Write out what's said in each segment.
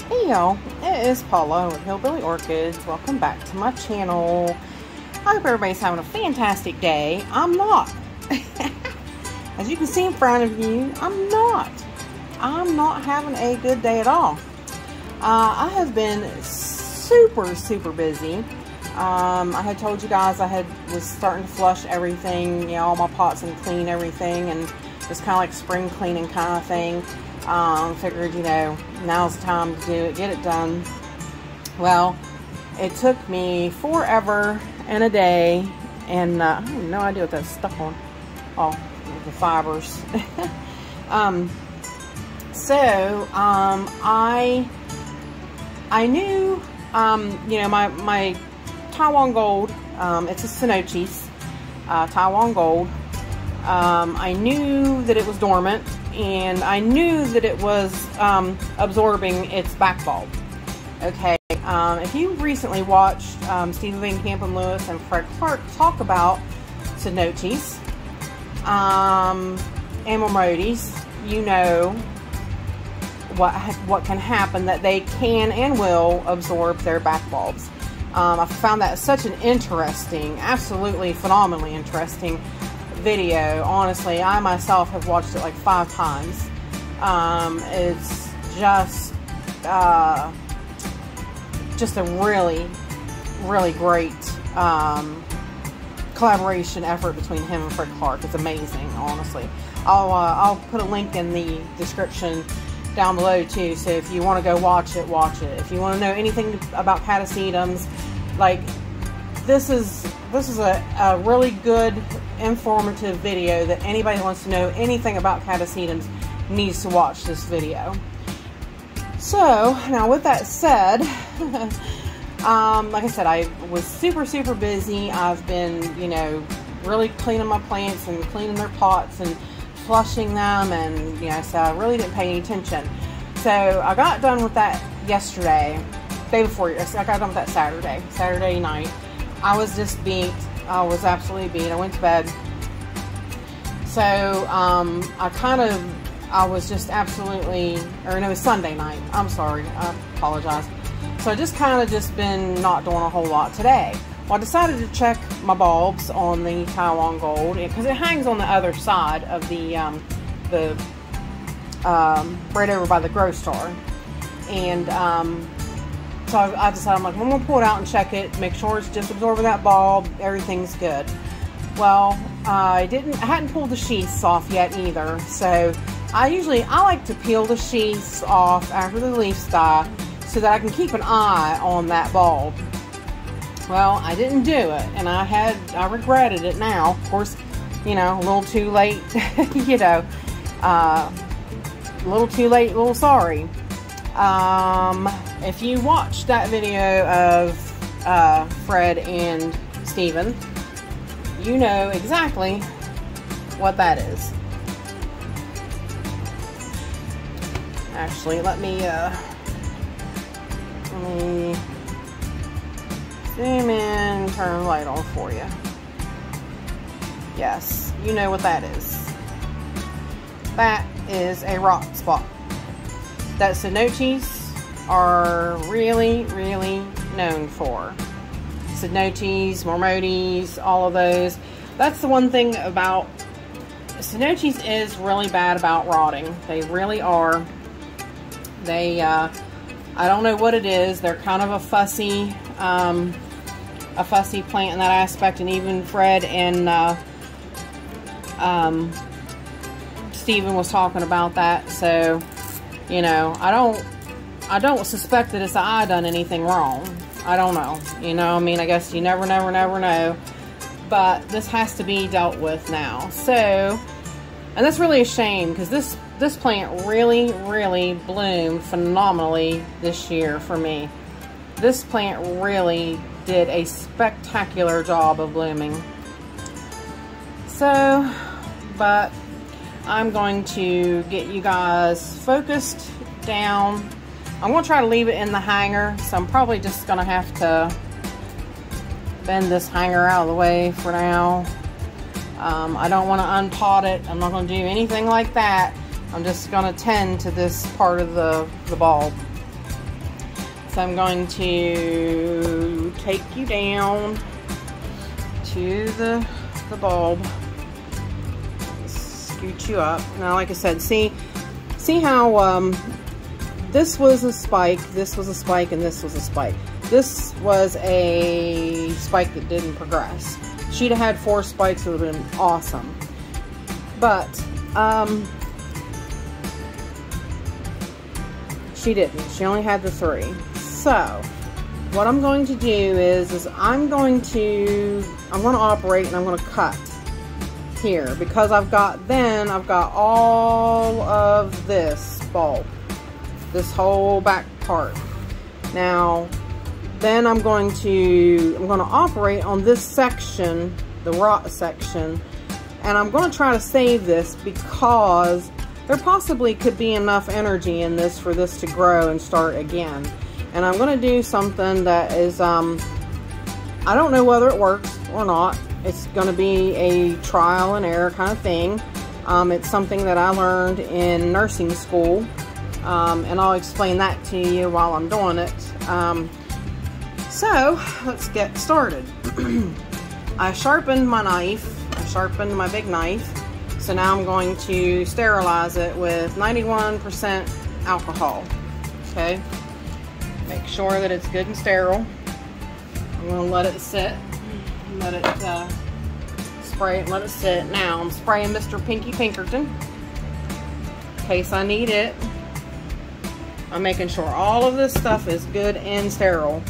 Hey y'all, it is Paula with Hillbilly Orchids. Welcome back to my channel. I hope everybody's having a fantastic day. I'm not. As you can see in front of you, I'm not having a good day at all. I have been super busy. I had told you guys I was starting to flush everything, you know, all my pots and clean everything, and just kind of like spring cleaning kind of thing. Figured, you know, now's the time to do it, get it done. Well, it took me forever and a day, and I have no idea what that's stuck on. Oh, the fibers. I knew, you know, my Taiwan Gold, it's a Cycnodes Taiwan Gold. I knew that it was dormant, and I knew that it was absorbing its back bulb. Okay, if you recently watched Stephen Van Camp and Lewis and Fred Clark talk about Cycnodes and Mormodies, you know what can happen, that they can and will absorb their back bulbs. I found that such an interesting, absolutely phenomenally interesting video. Honestly, I myself have watched it like 5 times. It's just a really great collaboration effort between him and Fred Clark. It's amazing, honestly. I'll put a link in the description down below too, so if you want to go watch it, watch it. If you want to know anything about catasetums, like, this is a really good, informative video that anybody who wants to know anything about catasetums needs to watch this video. So, now with that said, like I said, I was super busy. I've been, you know, really cleaning my plants and cleaning their pots and flushing them, and, you know, so I really didn't pay any attention. So I got done with that yesterday, day before. I got done with that Saturday night. I was just beat. I was absolutely beat. I went to bed. So I was just absolutely, or no, it was Sunday night. I'm sorry. I apologize. So I just kind of just been not doing a whole lot today. Well, I decided to check my bulbs on the Taiwan Gold, because it hangs on the other side of the right over by the Grow Star. And so I decided, I'm like, I'm going to pull it out and check it, make sure it's just absorbing that bulb, everything's good. Well, I hadn't pulled the sheaths off yet either. So I like to peel the sheaths off after the leaves die, so that I can keep an eye on that bulb. Well, I didn't do it, and I regretted it now. Of course, you know, a little too late, you know, a little too late, a little sorry. If you watched that video of Fred and Steven, you know exactly what that is. Actually, let me zoom in, turn the light on for you. Yes, you know what that is. That is a rot spot that Cycnodes are really known for. Cycnodes, Mormodies, all of those. That's the one thing about Cycnodes, is really bad about rotting. They really are. They, I don't know what it is. They're kind of a fussy plant in that aspect, and even Fred and Steven was talking about that. So, you know, I don't suspect that it's I done anything wrong. I don't know. You know, I mean, I guess you never know. But this has to be dealt with now. So, and that's really a shame, because this plant really bloomed phenomenally this year for me. This plant really did a spectacular job of blooming. So, but I'm going to get you guys focused down. I'm going to try to leave it in the hanger, so I'm probably just going to have to bend this hanger out of the way for now. I don't want to unpot it. I'm not going to do anything like that. I'm just going to tend to this part of the bulb. So I'm going to take you down to the bulb, scoot you up. Now, like I said, see how this was a spike, this was a spike, and this was a spike. This was a spike that didn't progress. She'd have had 4 spikes, it would have been awesome. But she didn't. She only had the 3. So what I'm going to do is I'm going to operate and I'm going to cut here, because I've got all of this bulb, this whole back part. Now then I'm going to operate on this section, the rot section, and I'm going to try to save this because there possibly could be enough energy in this for this to grow and start again. And I'm going to do something that is, I don't know whether it works or not. It's going to be a trial and error kind of thing. It's something that I learned in nursing school, and I'll explain that to you while I'm doing it. So let's get started. I sharpened my knife. I sharpened my big knife. So now I'm going to sterilize it with 91% alcohol. Okay. Make sure that it's good and sterile. I'm going to let it sit. Let it spray it and let it sit. Now I'm spraying Mr. Pinky Pinkerton in case I need it. I'm making sure all of this stuff is good and sterile,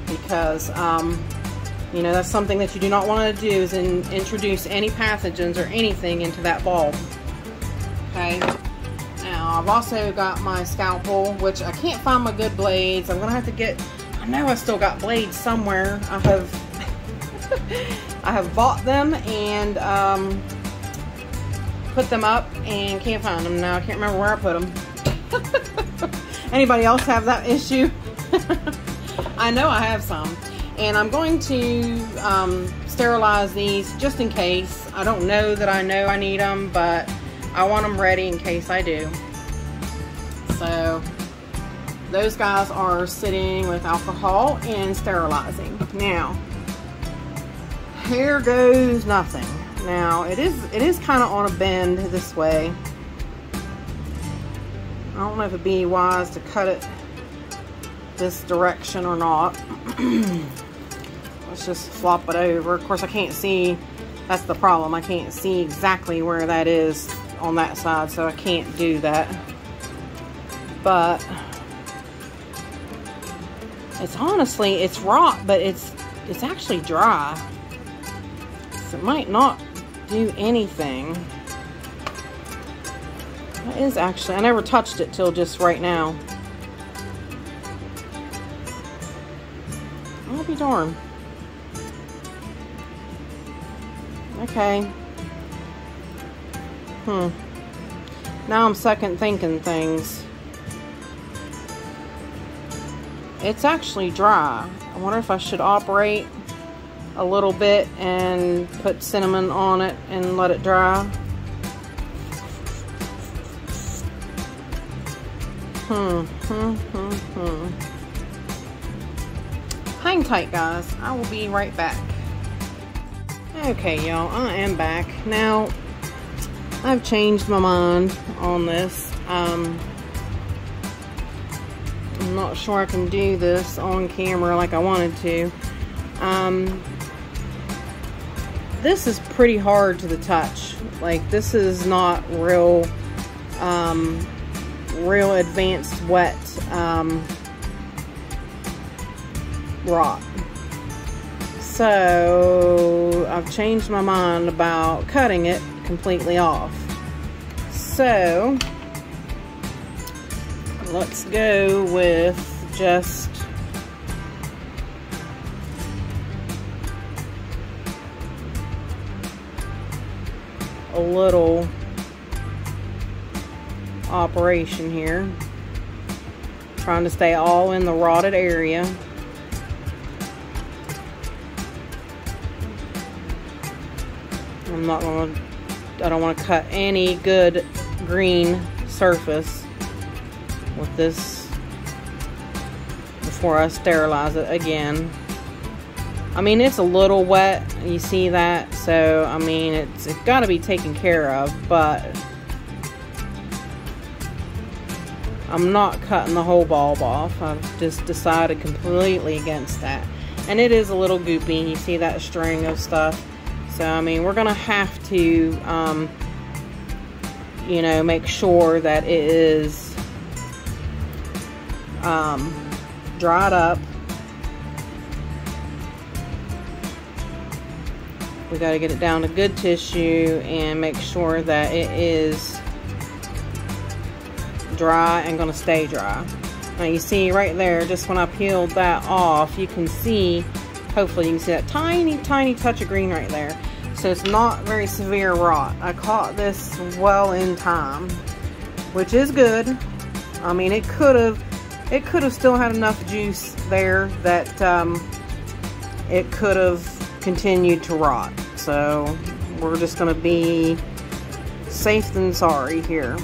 because you know, that's something that you do not want to do, is introduce any pathogens or anything into that bulb. Okay. Now I've also got my scalpel, which I can't find my good blades. I'm going to have to get, I know I still got blades somewhere. I have bought them and put them up and can't find them now. I can't remember where I put them. Anybody else have that issue? I know I have some. And I'm going to sterilize these just in case. I don't know that I know I need them, but I want them ready in case I do. So those guys are sitting with alcohol and sterilizing. Now, here goes nothing. Now it is kind of on a bend this way. I don't know if it'd be wise to cut it this direction or not. Let's just flop it over. Of course I can't see, that's the problem. I can't see exactly where that is on that side, so I can't do that. But it's honestly, it's rot, but it's actually dry. So it might not do anything. That is actually, I never touched it till just right now. I'll be darned. Okay. Now I'm second thinking things. It's actually dry. I wonder if I should operate a little bit and put cinnamon on it and let it dry. Hang tight, guys. I will be right back. Okay, y'all, I am back. Now, I've changed my mind on this. I'm not sure I can do this on camera like I wanted to. This is pretty hard to the touch. Like, this is not real advanced wet rot. So I've changed my mind about cutting it completely off. So let's go with just a little operation here, trying to stay all in the rotted area. I don't want to cut any good green surface with this before I sterilize it again. I mean, it's a little wet, you see that, so I mean it's got to be taken care of, but I'm not cutting the whole bulb off. I've just decided completely against that. And it is a little goopy, you see that string of stuff. So I mean, we're gonna have to you know, make sure that it is dried up. We got to get it down to good tissue and make sure that it is dry and going to stay dry. Now you see right there, just when I peeled that off, you can see, hopefully you can see that tiny touch of green right there. So it's not very severe rot. I caught this well in time, which is good. I mean, it could have still had enough juice there that it could have continued to rot. So we're just going to be safe than sorry here.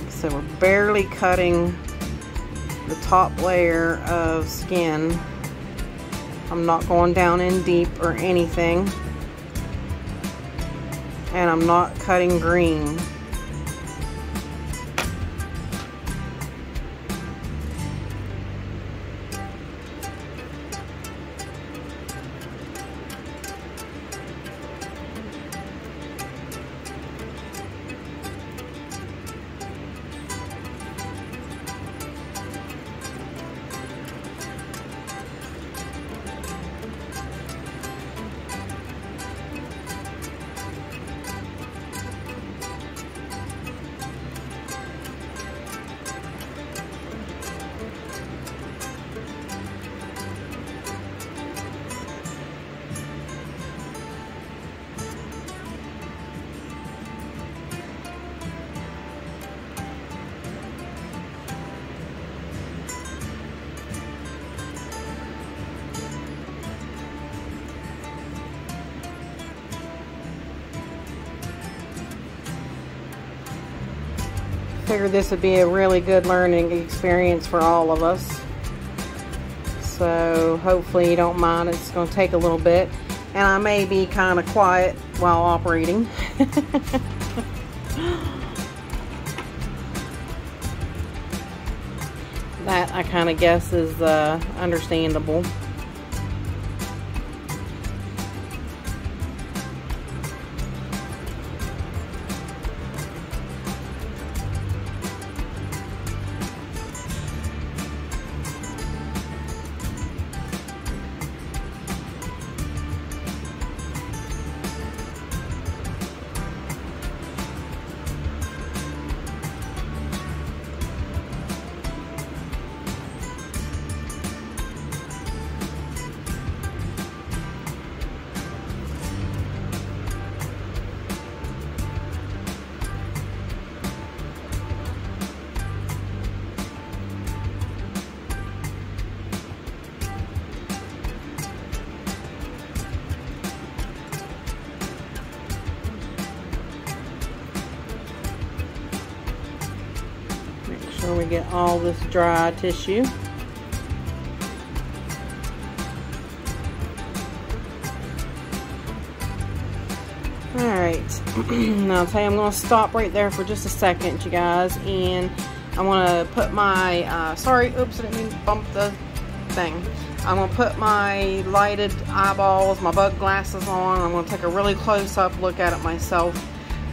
So we're barely cutting the top layer of skin. I'm not going down in deep or anything, and I'm not cutting green. Figured this would be a really good learning experience for all of us. So hopefully you don't mind. It's going to take a little bit, and I may be kind of quiet while operating. That I kind of guess is understandable. We get all this dry tissue. Alright, now I'll tell you, I'm going to stop right there for just a second, you guys, and I want to put my, sorry, oops, I didn't mean to bump the thing. I'm going to put my lighted eyeballs, my bug glasses on. I'm going to take a really close-up look at it myself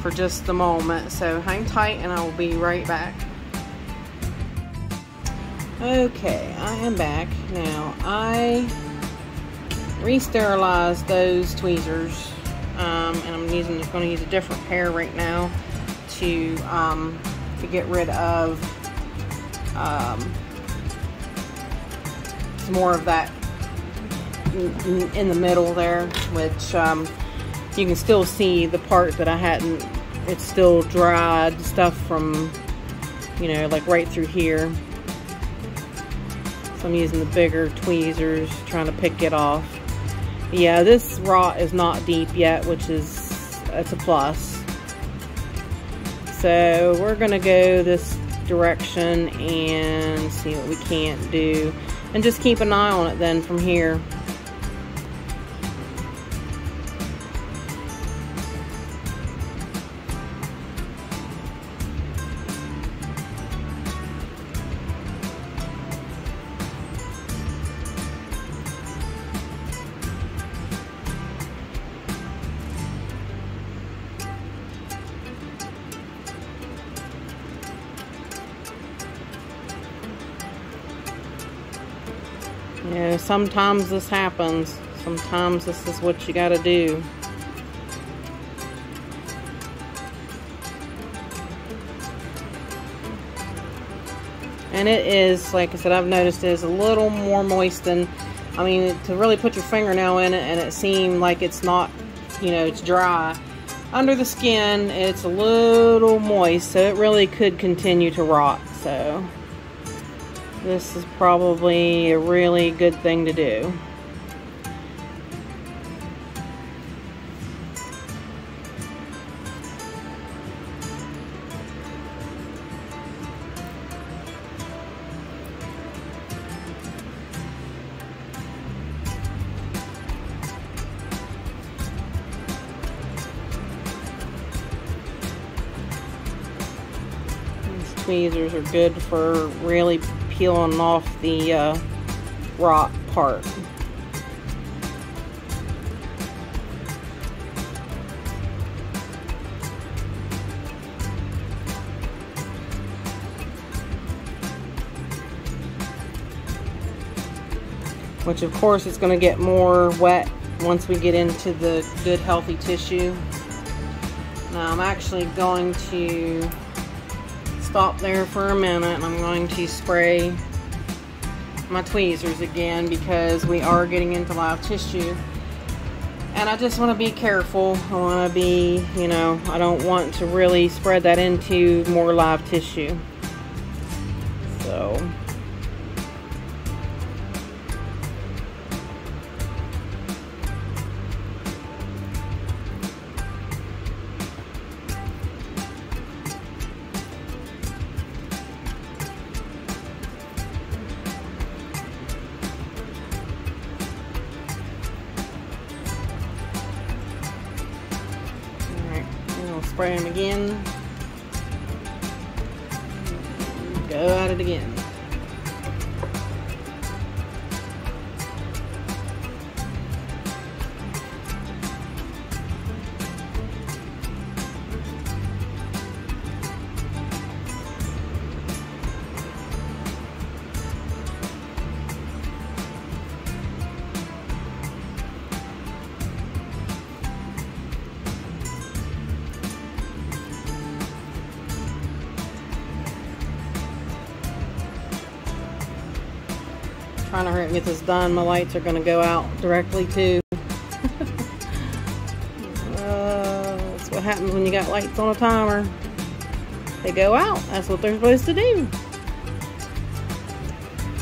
for just a moment. So hang tight and I will be right back. Okay, I am back. Now, I re-sterilized those tweezers, and I'm going to use a different pair right now to get rid of some more of that in the middle there, which you can still see the part that I hadn't, it's still dried stuff from, you know, like right through here. So I'm using the bigger tweezers trying to pick it off. Yeah, this rot is not deep yet, which is, it's a plus. So we're gonna go this direction and see what we can't do, and just keep an eye on it then from here. You know, sometimes this happens. Sometimes this is what you gotta do. And it is, like I said, I've noticed it is a little more moist than, I mean, to really put your fingernail in it and it seemed like it's not, you know, it's dry. Under the skin, it's a little moist, so it really could continue to rot. So this is probably a really good thing to do. These tweezers are good for really peeling off the rot part. Which of course is going to get more wet once we get into the good healthy tissue. Now I'm actually going to stop there for a minute and I'm going to spray my tweezers again because we are getting into live tissue, and I just want to be careful. I want to be, you know, I don't want to really spread that into more live tissue. So spray them again. Go at it again. Trying to hurry and get this done. My lights are going to go out directly too. That's what happens when you got lights on a timer. They go out. That's what they're supposed to do.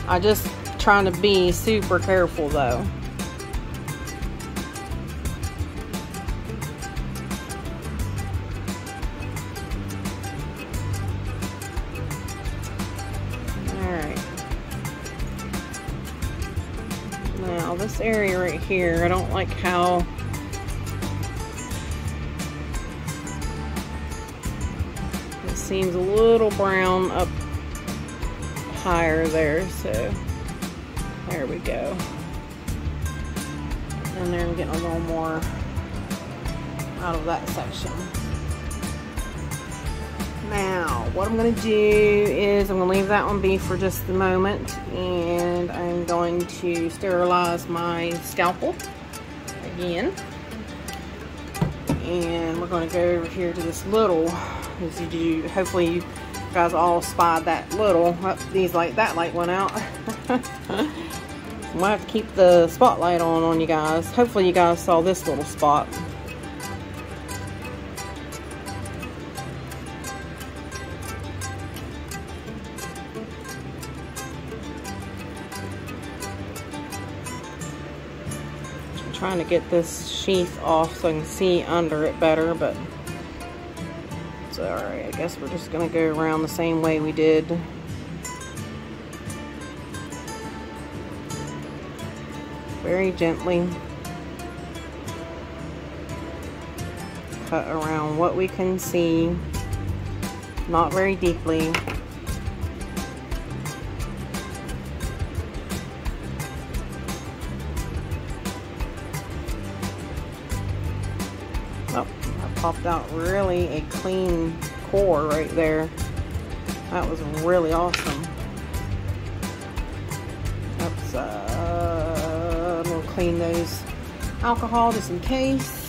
I just trying to be super careful though. Now this area right here, I don't like how it seems a little brown up higher there, so there we go. And there I'm getting a little more out of that section. Now, what I'm going to do is I'm going to leave that one be for just a moment, and I'm going to sterilize my scalpel again. And we're going to go over here to this little, as you do, hopefully you guys all spied that little, these light, that light went out. I'm going to have to keep the spotlight on you guys. Hopefully you guys saw this little spot. Trying to get this sheath off so I can see under it better, but So, alright, I guess we're just gonna go around the same way we did. Very gently. Cut around what we can see. Not very deeply. Oh, that popped out really a clean core right there. That was really awesome. Oops, I'm gonna clean those alcohol just in case.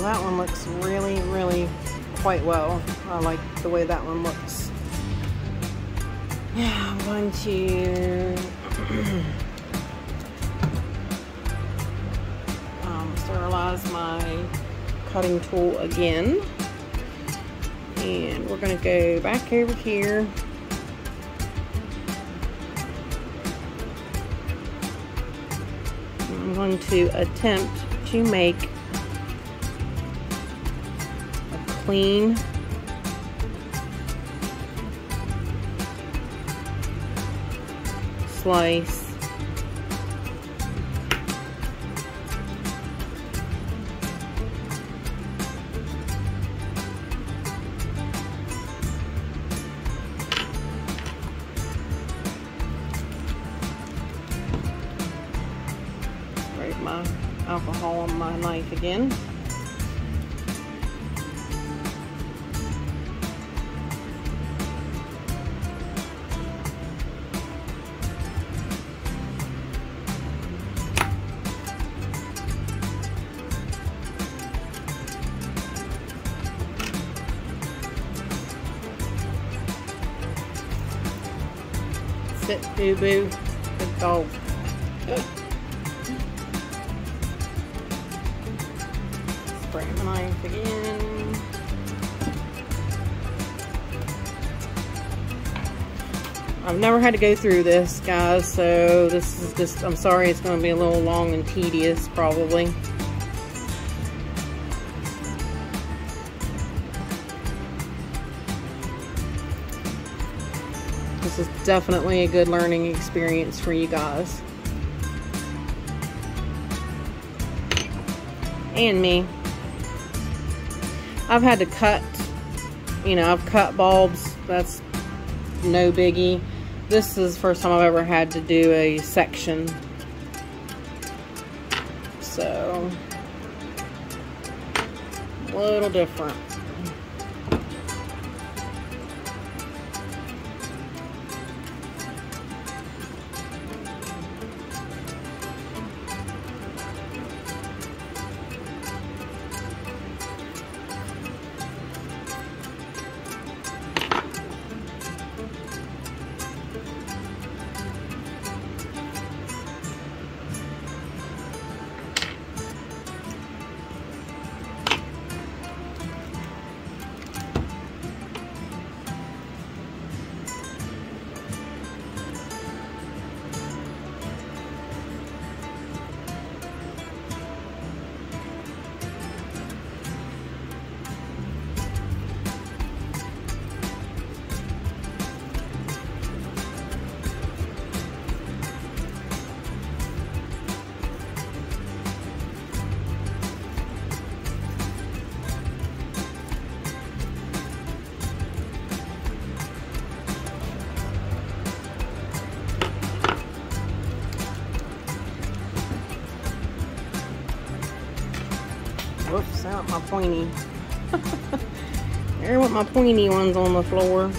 That one looks really, really quite well. I like the way that one looks. Yeah, I'm going to sterilize my cutting tool again. And we're going to go back over here. I'm going to attempt to make clean slice Spray my alcohol on my knife again. Sit, boo-boo. Good dog. Spray my knife again. I've never had to go through this, guys, so this is just, I'm sorry it's going to be a little long and tedious, probably. This is definitely a good learning experience for you guys. And me. I've had to cut, you know, I've cut bulbs. That's no biggie. This is the first time I've ever had to do a section. So, a little different. Whoops, I want my pointy. There went my pointy ones on the floor.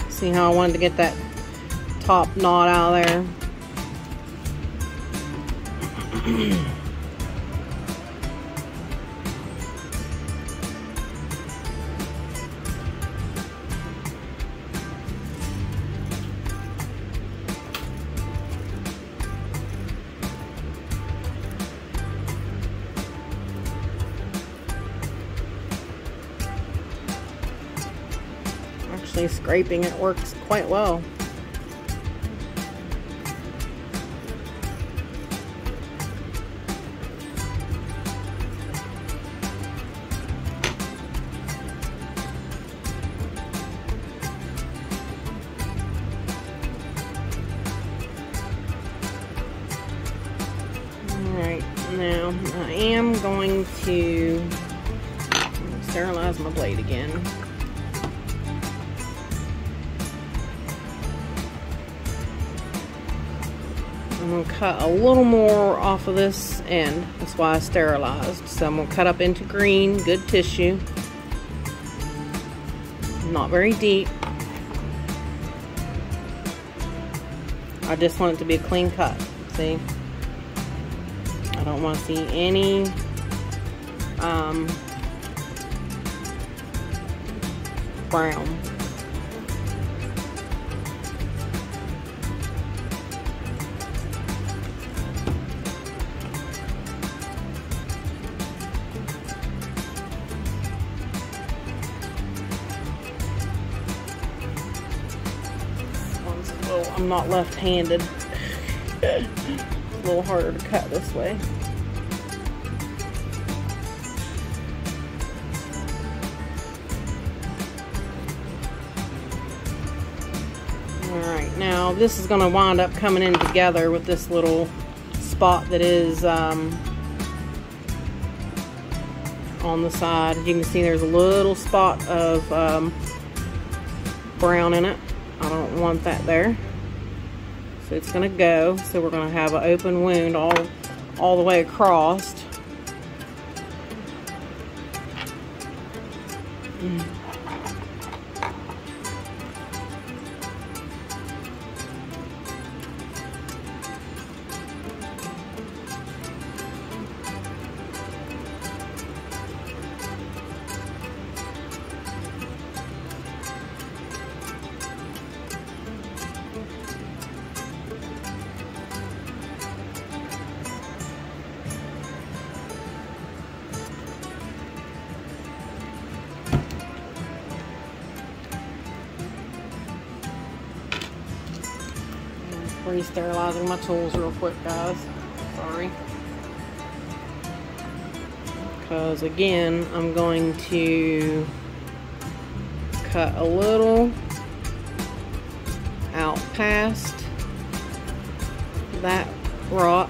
See how I wanted to get that top knot out of there. actually scraping it works quite well. Alright, now I am going to sterilize my blade again. I'm going to cut a little more off of this end. That's why I sterilized. So I'm going to cut up into green, good tissue. Not very deep. I just want it to be a clean cut. See? I don't want to see any brown. I'm not left-handed. It's a little harder to cut this way. Alright, now this is going to wind up coming in together with this little spot that is on the side. You can see there's a little spot of brown in it. I don't want that there. So it's going to go. So we're going to have an open wound all the way across. Re-sterilizing my tools real quick, guys. Sorry. Because again, I'm going to cut a little out past that rot.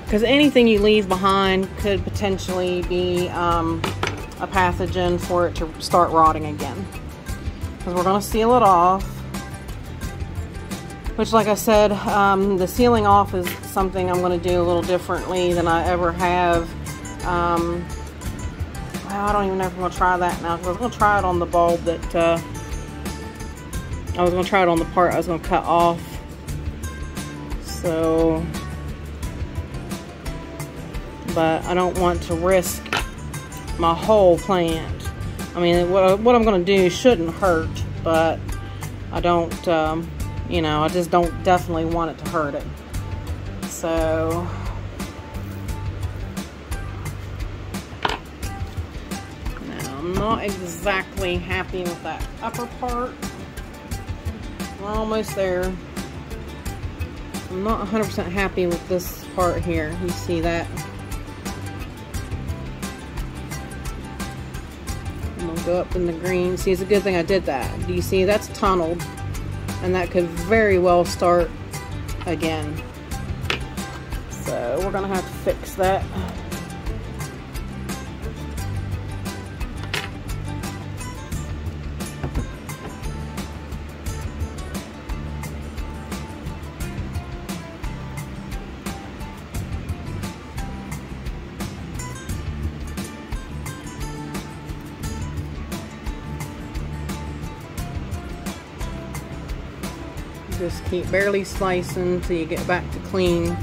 Because anything you leave behind could potentially be a pathogen for it to start rotting again. Because we're going to seal it off. Which, like I said, the sealing off is something I'm going to do a little differently than I ever have. Well, I don't even know if I'm going to try that now. Because I was going to try it on the bulb that... I was going to try it on the part I was going to cut off. So... But I don't want to risk my whole plant. I mean, what I'm going to do shouldn't hurt, but I don't, you know, I just don't definitely want it to hurt it. So, now I'm not exactly happy with that upper part. We're almost there. I'm not 100% happy with this part here. You see that? Go up in the green. See, it's a good thing I did that. Do you see that's tunneled, and that could very well start again. So we're gonna have to fix that. Just keep barely slicing till you get back to clean.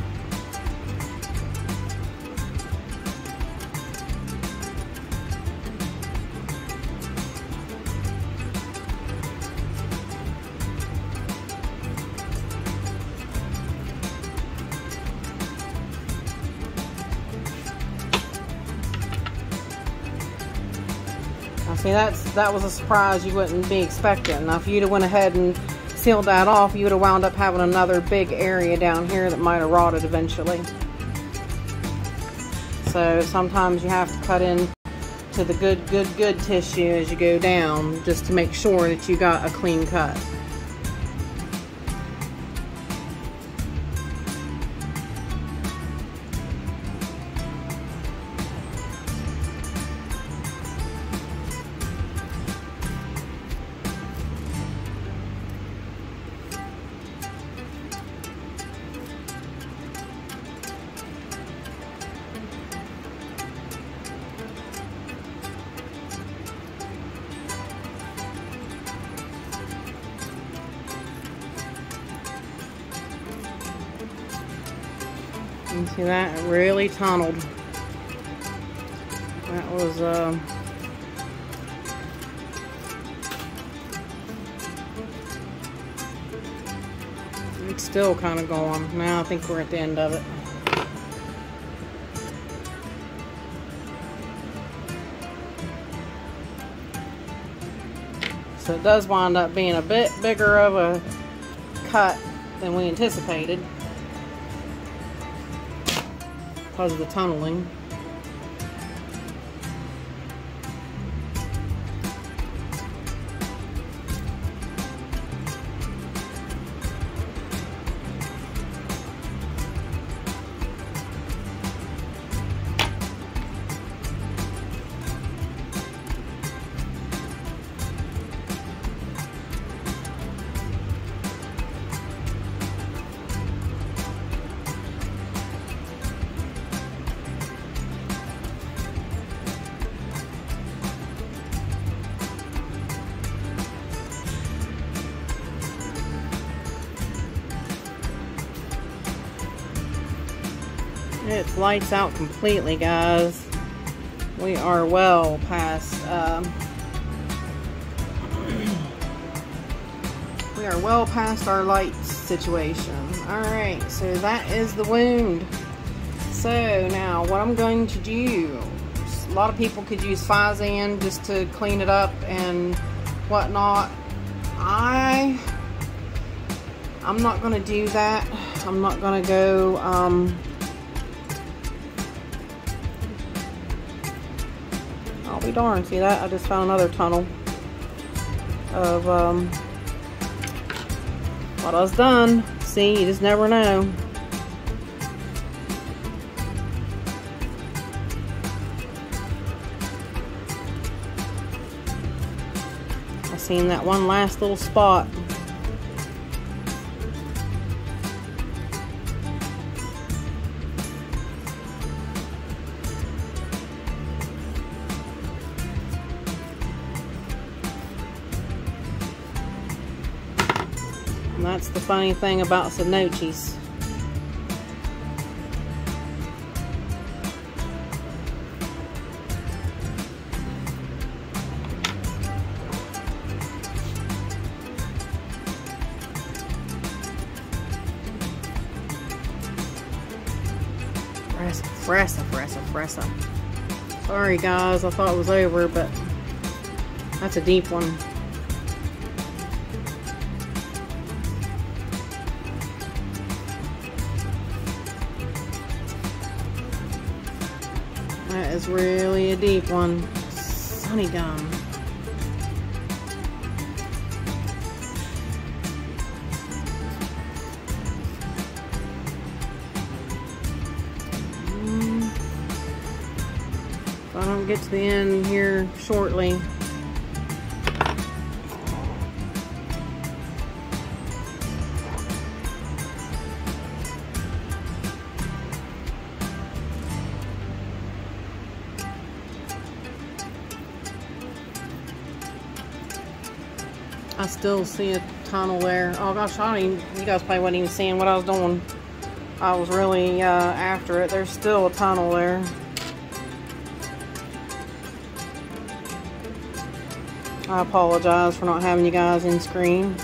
See, that was a surprise you wouldn't be expecting. Now, if you'd have went ahead and sealed that off, you would have wound up having another big area down here that might have rotted eventually. So sometimes you have to cut in to the good tissue as you go down, just to make sure that you got a clean cut. You see that? It really tunneled. That was, it's still kind of going. Now I think we're at the end of it. So it does wind up being a bit bigger of a cut than we anticipated because of the tunneling. It's lights out completely, guys. We are well past our lights situation. Alright, so that is the wound. So now what I'm going to do, a lot of people could use Fizan just to clean it up and whatnot. I'm not going to do that. I'm not going to go I'll be darned, see that? I just found another tunnel of what I was done. See, you just never know. I seen that one last little spot. And that's the funny thing about Cycnodes. Fressa. Sorry guys, I thought it was over, but that's a deep one. That is really a deep one. Sunny gum. If I don't get to the end here shortly. I still see a tunnel there. Oh gosh, you guys probably wasn't even seeing what I was doing. I was really after it. There's still a tunnel there. I apologize for not having you guys in screen.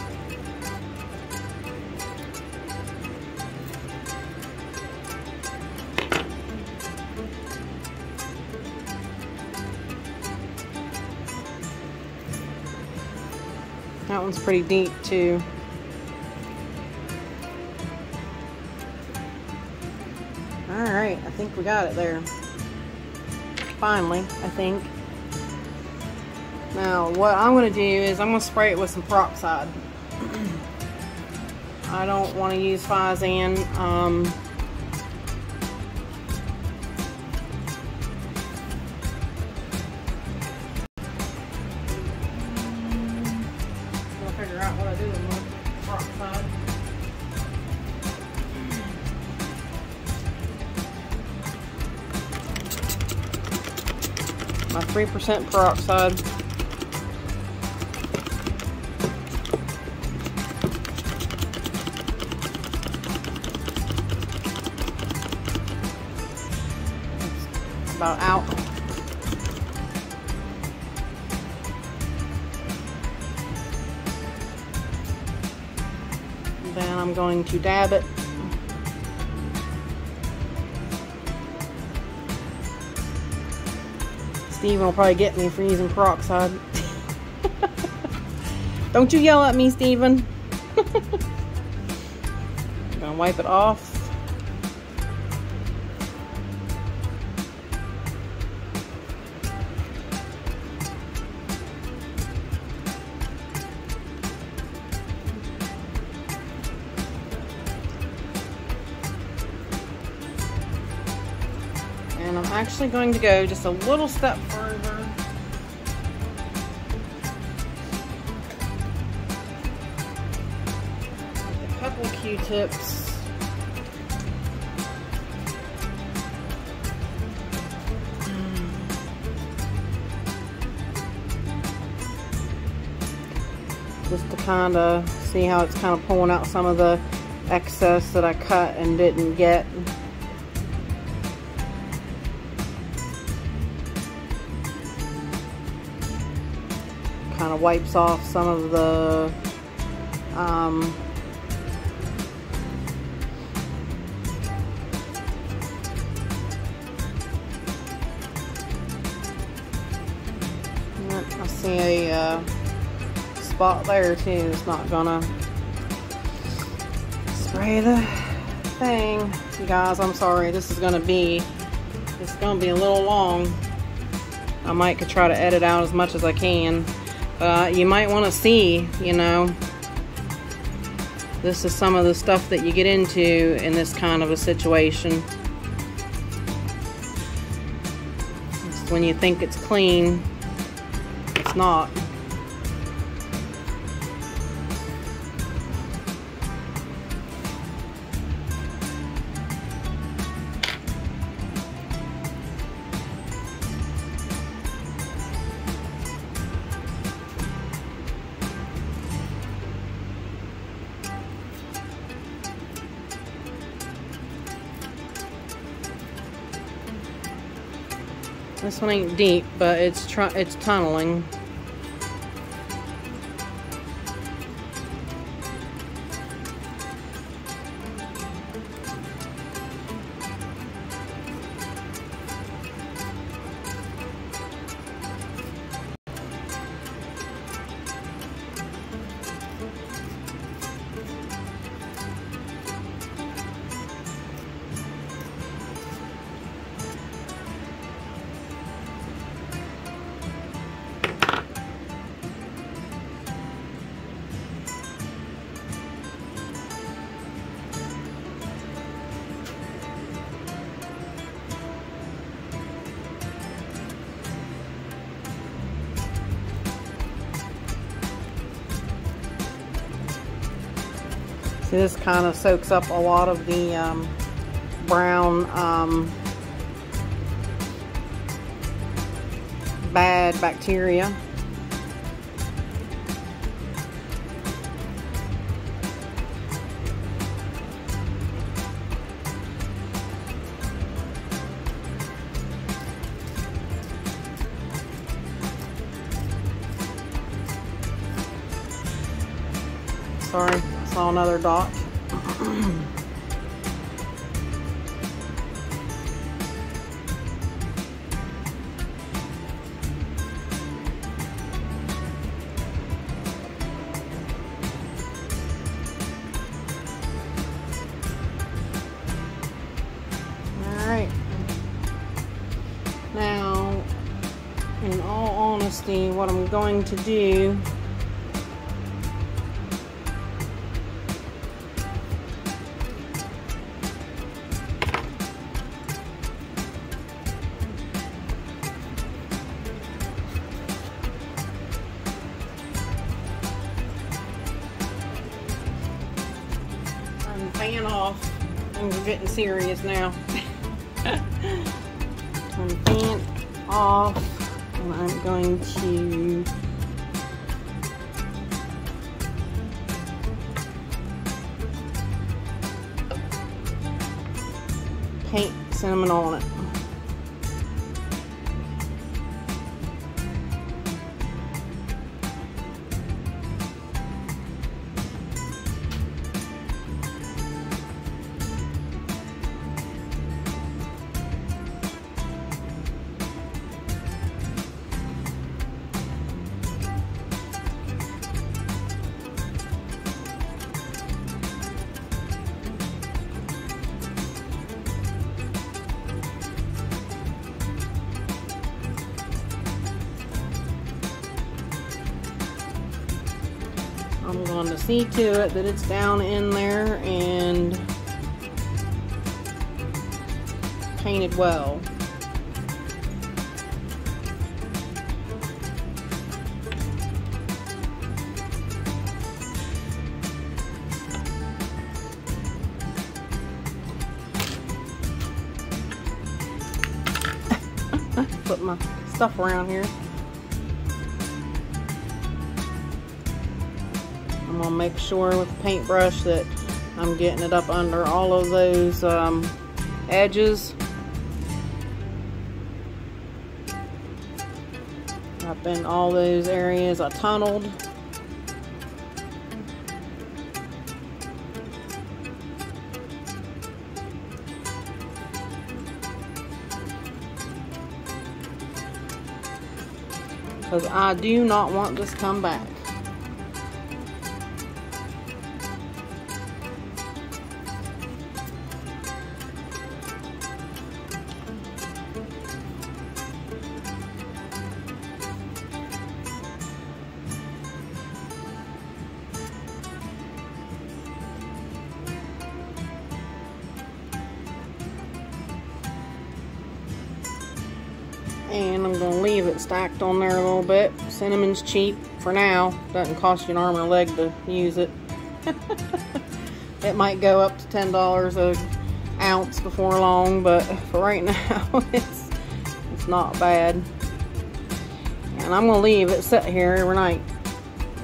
one's pretty deep too. Alright, I think we got it there. Finally, I think. Now, what I'm going to do is I'm going to spray it with some peroxide. I don't want to use Fizan. I'll figure out what I do with my peroxide. My 3% peroxide. About out. Then I'm going to dab it. Steven will probably get me for using peroxide. Don't you yell at me, Steven. I'm gonna wipe it off. And I'm actually going to go just a little step further. With a couple of Q-tips. Just to kind of see how it's kind of pulling out some of the excess that I cut and didn't get. Kind of wipes off some of the I see a spot there too. It's not gonna spray the thing. You guys, I'm sorry. This is gonna be a little long. I might could try to edit out as much as I can. You might want to see, you know, this is some of the stuff that you get into in this kind of a situation. It's when you think it's clean, it's not. This one ain't deep, but it's tunneling. See, this kind of soaks up a lot of the brown bad bacteria. Sorry, I saw another dot. honesty, what I'm going to do fan off, and we're getting serious now. Turn the fan off, and I'm going to paint cinnamon on it. I'm going to see to it that it's down in there and painted well. Put my stuff around here. I'm gonna make sure with the paintbrush that I'm getting it up under all of those edges. Up in all those areas I tunneled. Because I do not want this to come back. And I'm going to leave it stacked on there a little bit. Cinnamon's cheap for now. Doesn't cost you an arm or a leg to use it. It might go up to $10 an ounce before long, but for right now, it's not bad. And I'm going to leave it sit here overnight.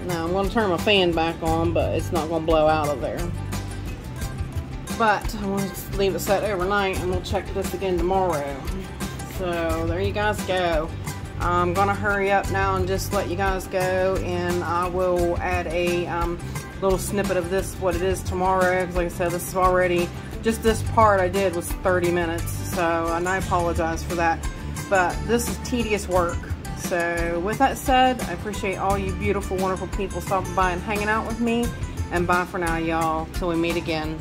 Now I'm going to turn my fan back on, but it's not going to blow out of there. But I'm going to leave it set overnight, and we'll check this again tomorrow. So there you guys go. I'm gonna hurry up now and just let you guys go, and I will add a little snippet of this, what it is tomorrow, because like I said, this is already, just this part I did was 30 minutes, so, and I apologize for that, but this is tedious work. So with that said, I appreciate all you beautiful, wonderful people stopping by and hanging out with me, and bye for now, y'all, till we meet again.